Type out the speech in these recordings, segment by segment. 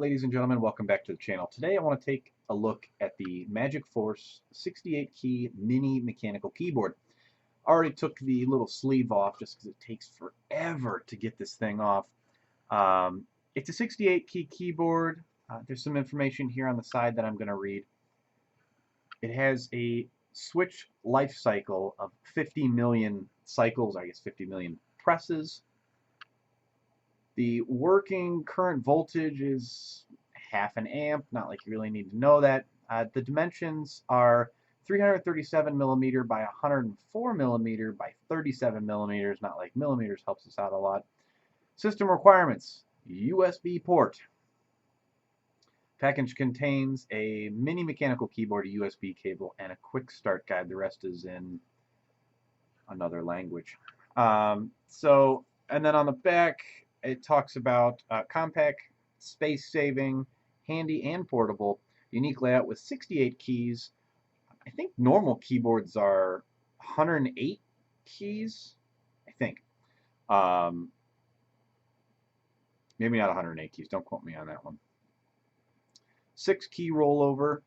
ladies and gentlemen, welcome back to the channel. Today I want to take a look at the Magicforce 68 key mini mechanical keyboard. I already took the little sleeve off just because it takes forever to get this thing off. It's a 68 key keyboard. There's some information here on the side that I'm going to read. It has a switch life cycle of 50 million cycles, I guess 50 million presses. The working current voltage is half an amp, not like you really need to know that. The dimensions are 337 millimeter by 104 millimeter by 37 millimeters, not like millimeters, helps us out a lot. System requirements, USB port. Package contains a mini mechanical keyboard, a USB cable, and a quick start guide. The rest is in another language. And then on the back, it talks about compact, space-saving, handy and portable, unique layout with 68 keys. I think normal keyboards are 108 keys, I think. Maybe not 108 keys, don't quote me on that one. 6 key rollover,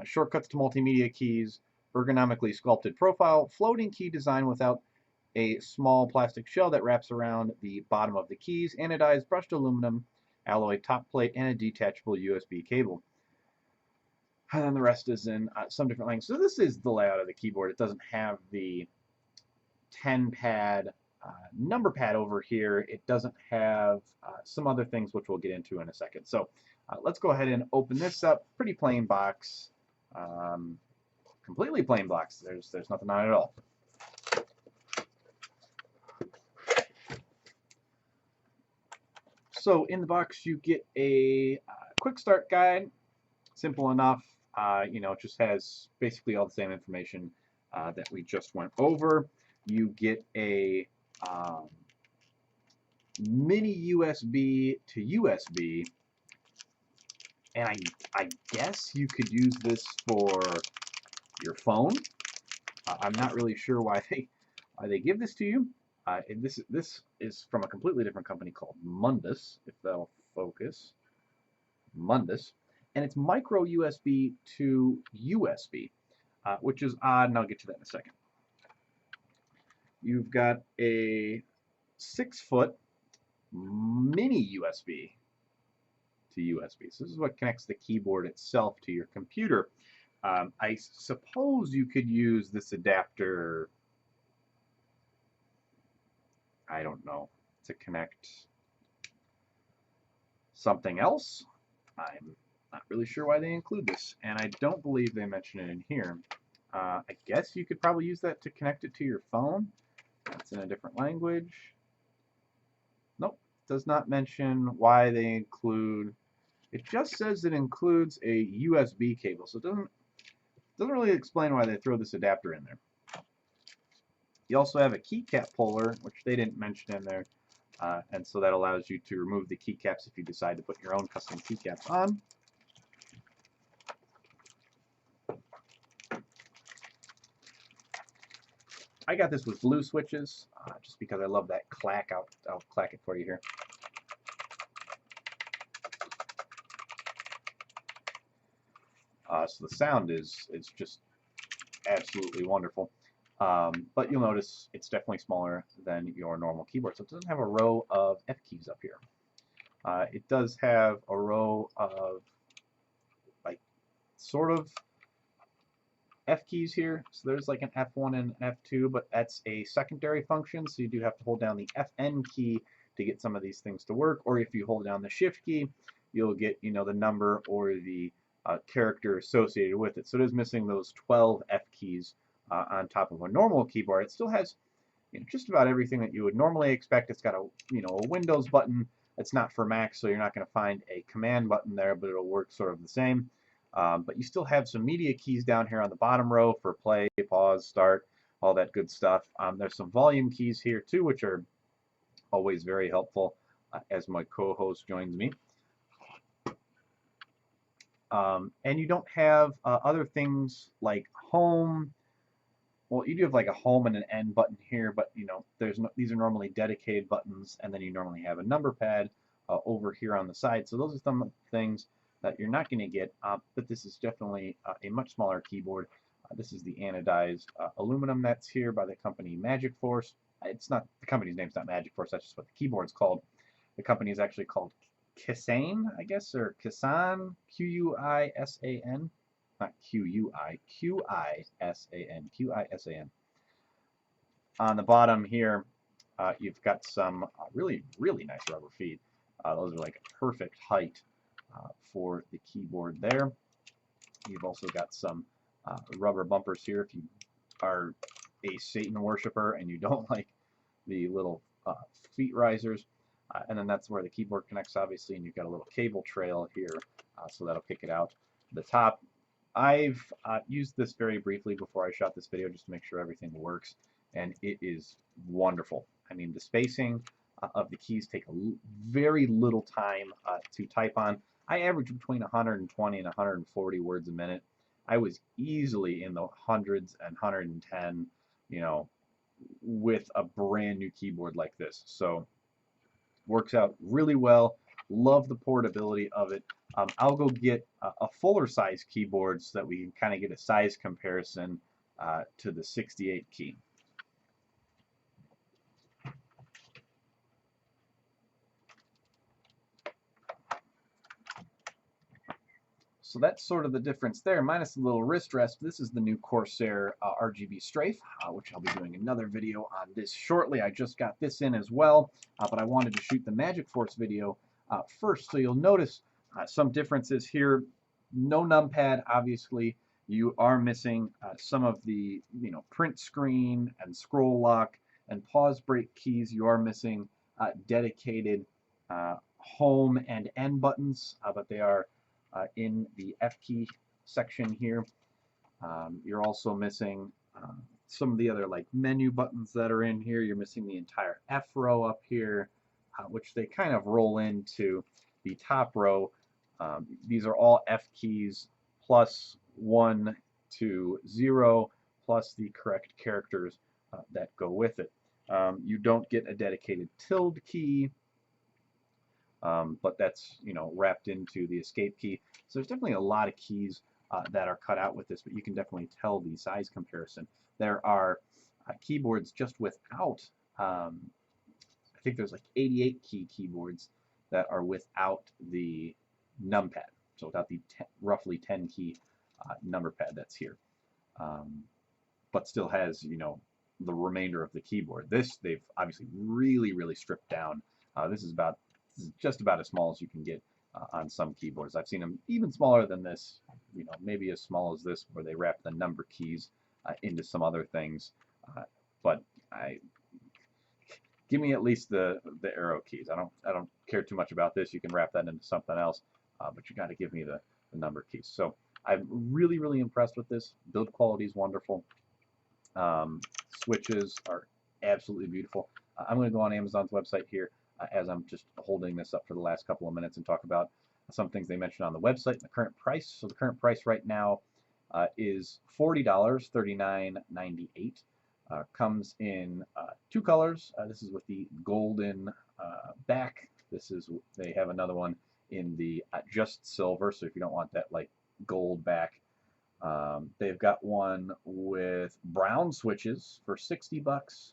shortcuts to multimedia keys, ergonomically sculpted profile, floating key design without a small plastic shell that wraps around the bottom of the keys, anodized brushed aluminum alloy top plate, and a detachable USB cable. And then the rest is in some different languages. So this is the layout of the keyboard. It doesn't have the 10 pad number pad over here. It doesn't have some other things which we'll get into in a second. So let's go ahead and open this up. Pretty plain box. Completely plain box. There's nothing on it at all. So in the box you get a quick start guide, simple enough. It just has basically all the same information that we just went over. You get a mini USB to USB, and I guess you could use this for your phone. I'm not really sure why they give this to you. This is from a completely different company called Mundus, if that'll focus. Mundus. And it's micro USB to USB, which is odd, and I'll get to that in a second. You've got a 6-foot mini USB to USB. So this is what connects the keyboard itself to your computer. I suppose you could use this adapter, I don't know, to connect something else. I'm not really sure why they include this, and I don't believe they mention it in here. I guess you could probably use that to connect it to your phone. That's in a different language. Nope, does not mention why they include. It just says it includes a USB cable, so it doesn't really explain why they throw this adapter in there. You also have a keycap puller, which they didn't mention in there, and so that allows you to remove the keycaps if you decide to put your own custom keycaps on. I got this with blue switches, just because I love that clack. I'll clack it for you here. So the sound is just absolutely wonderful. But you'll notice it's definitely smaller than your normal keyboard. So it doesn't have a row of F keys up here. It does have a row of, like, sort of F keys here. So there's like an F1 and an F2, but that's a secondary function. So you do have to hold down the FN key to get some of these things to work. Or if you hold down the Shift key, you'll get, the number or the character associated with it. So it is missing those 12 F keys on top of a normal keyboard. It still has just about everything that you would normally expect. It's got a a Windows button. It's not for Mac, so you're not going to find a command button there, but it'll work sort of the same. But you still have some media keys down here on the bottom row for play, pause, start, all that good stuff. There's some volume keys here too, which are always very helpful as my co-host joins me. And you don't have other things like home. Well, you do have like a home and an end button here, but these are normally dedicated buttons, and then you normally have a number pad over here on the side. So those are some things that you're not going to get, but this is definitely a much smaller keyboard. This is the anodized aluminum that's here by the company Magicforce. It's not, the company's name's not Magicforce, that's just what the keyboard's called. The company is actually called Kisan, I guess, or Kisan, Q-U-I-S-A-N. Not Q-U-I, Q-I-S-A-N, Q-I-S-A-N. On the bottom here, you've got some really, really nice rubber feet. Those are like a perfect height for the keyboard there. You've also got some rubber bumpers here if you are a Satan worshiper and you don't like the little feet risers. And then that's where the keyboard connects, obviously, and you've got a little cable trail here, so that'll kick it out the top. I've used this very briefly before I shot this video just to make sure everything works, and it is wonderful. I mean, the spacing of the keys take very little time to type on. I average between 120 and 140 words a minute. I was easily in the hundreds and 110, you know, with a brand new keyboard like this. So works out really well. Love the portability of it. I'll go get a fuller size keyboard so that we can kind of get a size comparison to the 68 key. So that's sort of the difference there, minus the little wrist rest. This is the new Corsair Rgb Strafe, which I'll be doing another video on this shortly. I just got this in as well, but I wanted to shoot the Magicforce video first. So you'll notice some differences here. No numpad, obviously. You are missing some of the print screen and scroll lock and pause break keys. You are missing dedicated home and end buttons, but they are in the F key section here. You're also missing some of the other like menu buttons that are in here. You're missing the entire F row up here, which they kind of roll into the top row. These are all F keys plus 1 to 0 plus the correct characters that go with it. You don't get a dedicated tilde key, but that's wrapped into the escape key. So there's definitely a lot of keys that are cut out with this, but you can definitely tell the size comparison. There are keyboards just without, I think there's like 88 key keyboards that are without the numpad, so without the roughly 10 key number pad that's here, but still has the remainder of the keyboard. This they've obviously really stripped down. This is just about as small as you can get on some keyboards. I've seen them even smaller than this, maybe as small as this, where they wrap the number keys into some other things. But give me at least the arrow keys. I don't care too much about this. You can wrap that into something else, but you got to give me the number keys. So I'm really impressed with this. Build quality is wonderful. Switches are absolutely beautiful. I'm going to go on Amazon's website here as I'm just holding this up for the last couple of minutes and talk about some things they mentioned on the website and the current price. So the current price right now is $40, $39.98. Comes in two colors. This is with the golden back. They have another one in the just silver, so if you don't want that like gold back. They've got one with brown switches for $60.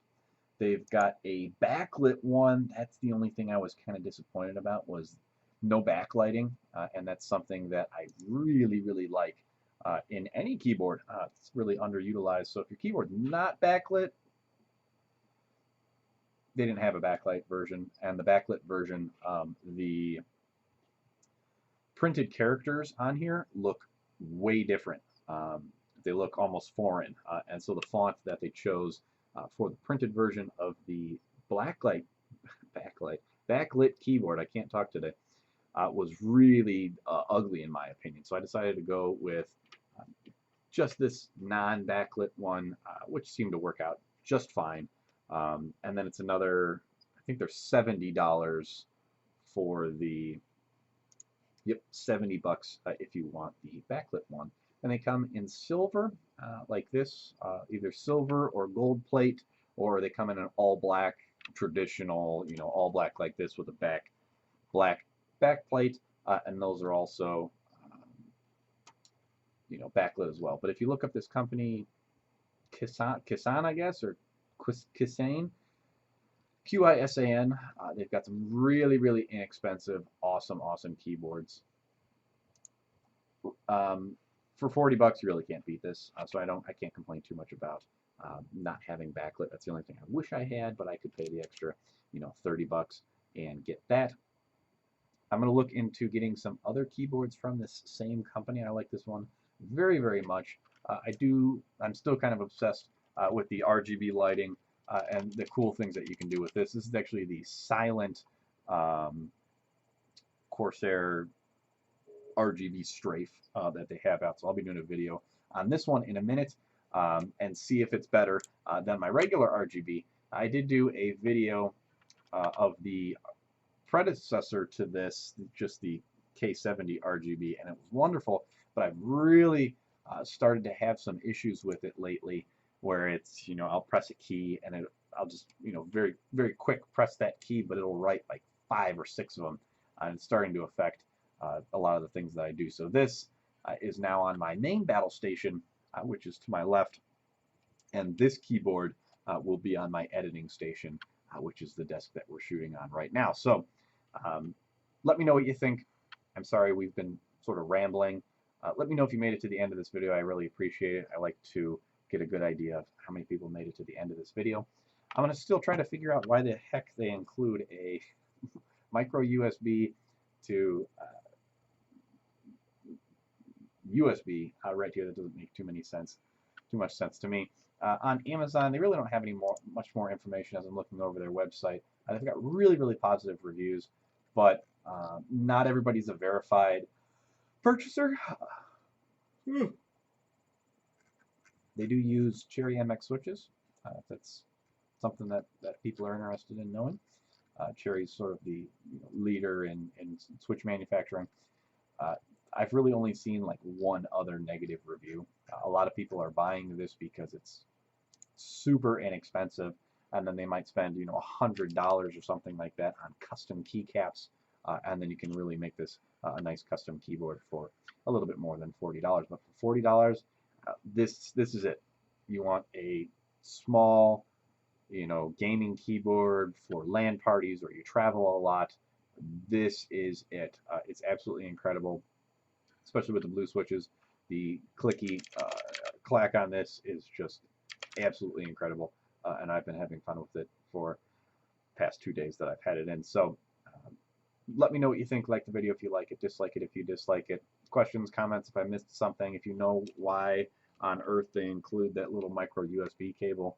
They've got a backlit one. That's the only thing I was kind of disappointed about, was no backlighting, and that's something that I really like in any keyboard. It's really underutilized. So if your keyboard's not backlit, they didn't have a backlight version, and the backlit version, the printed characters on here look way different. They look almost foreign, and so the font that they chose for the printed version of the backlit keyboard, I can't talk today, was really ugly in my opinion. So I decided to go with just this non-backlit one, which seemed to work out just fine. And then it's another, I think they're $70 for the, yep, $70 if you want the backlit one. And they come in silver, like this, either silver or gold plate, or they come in an all black, traditional, all black like this with a back black backplate, and those are also you know, backlit as well. But if you look up this company, Kisan, I guess, or Kisan, Qisan, they've got some really, really inexpensive, awesome, awesome keyboards. For $40, you really can't beat this. So I can't complain too much about not having backlit. That's the only thing I wish I had, but I could pay the extra, you know, $30 and get that. I'm going to look into getting some other keyboards from this same company. I like this one very, very much. I'm still kind of obsessed with the RGB lighting and the cool things that you can do with this. This is actually the silent Corsair Rgb Strafe that they have out. So I'll be doing a video on this one in a minute and see if it's better than my regular RGB. I did do a video of the predecessor to this, just the K70 RGB, and it was wonderful, but I've really started to have some issues with it lately where it's, you know, I'll press a key and I'll just, you know, very, very quick press that key, but it'll write like 5 or 6 of them, and it's starting to affect a lot of the things that I do. So this is now on my main battle station, which is to my left, and this keyboard will be on my editing station, which is the desk that we're shooting on right now. So let me know what you think. I'm sorry we've been sort of rambling. Let me know if you made it to the end of this video. I really appreciate it. I like to get a good idea of how many people made it to the end of this video. I'm going to still try to figure out why the heck they include a micro USB to USB right here. That doesn't make too much sense to me. On Amazon, they really don't have much more information as I'm looking over their website. They've got really, really positive reviews, but not everybody's a verified purchaser. They do use Cherry MX switches. That's something that people are interested in knowing. Cherry's sort of the leader in switch manufacturing. I've really only seen like one other negative review. A lot of people are buying this because it's super inexpensive, and then they might spend, you know, $100 or something like that on custom keycaps, and then you can really make this a nice custom keyboard for a little bit more than $40. But for $40, this is it. You want a small, you know, gaming keyboard for LAN parties or you travel a lot. This is it. It's absolutely incredible, especially with the blue switches. The clicky clack on this is just absolutely incredible, and I've been having fun with it for the past 2 days that I've had it in. So let me know what you think. Like the video if you like it, dislike it if you dislike it. Questions, comments if I missed something, if you know why on earth they include that little micro USB cable,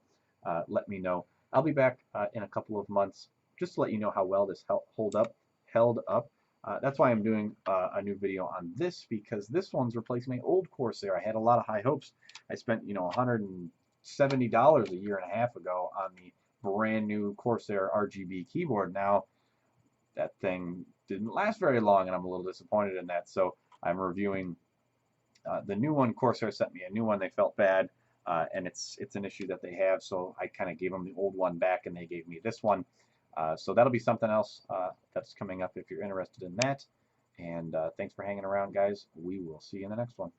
let me know. I'll be back in a couple of months just to let you know how well this held up. That's why I'm doing a new video on this, because this one's replacing my old Corsair. I had a lot of high hopes. I spent, you know, $170 a year and a half ago on the brand new Corsair RGB keyboard. Now that thing didn't last very long, and I'm a little disappointed in that. So I'm reviewing the new one. Corsair sent me a new one. They felt bad, and it's an issue that they have. So I kind of gave them the old one back, and they gave me this one. So that'll be something else that's coming up if you're interested in that. And thanks for hanging around, guys. We will see you in the next one.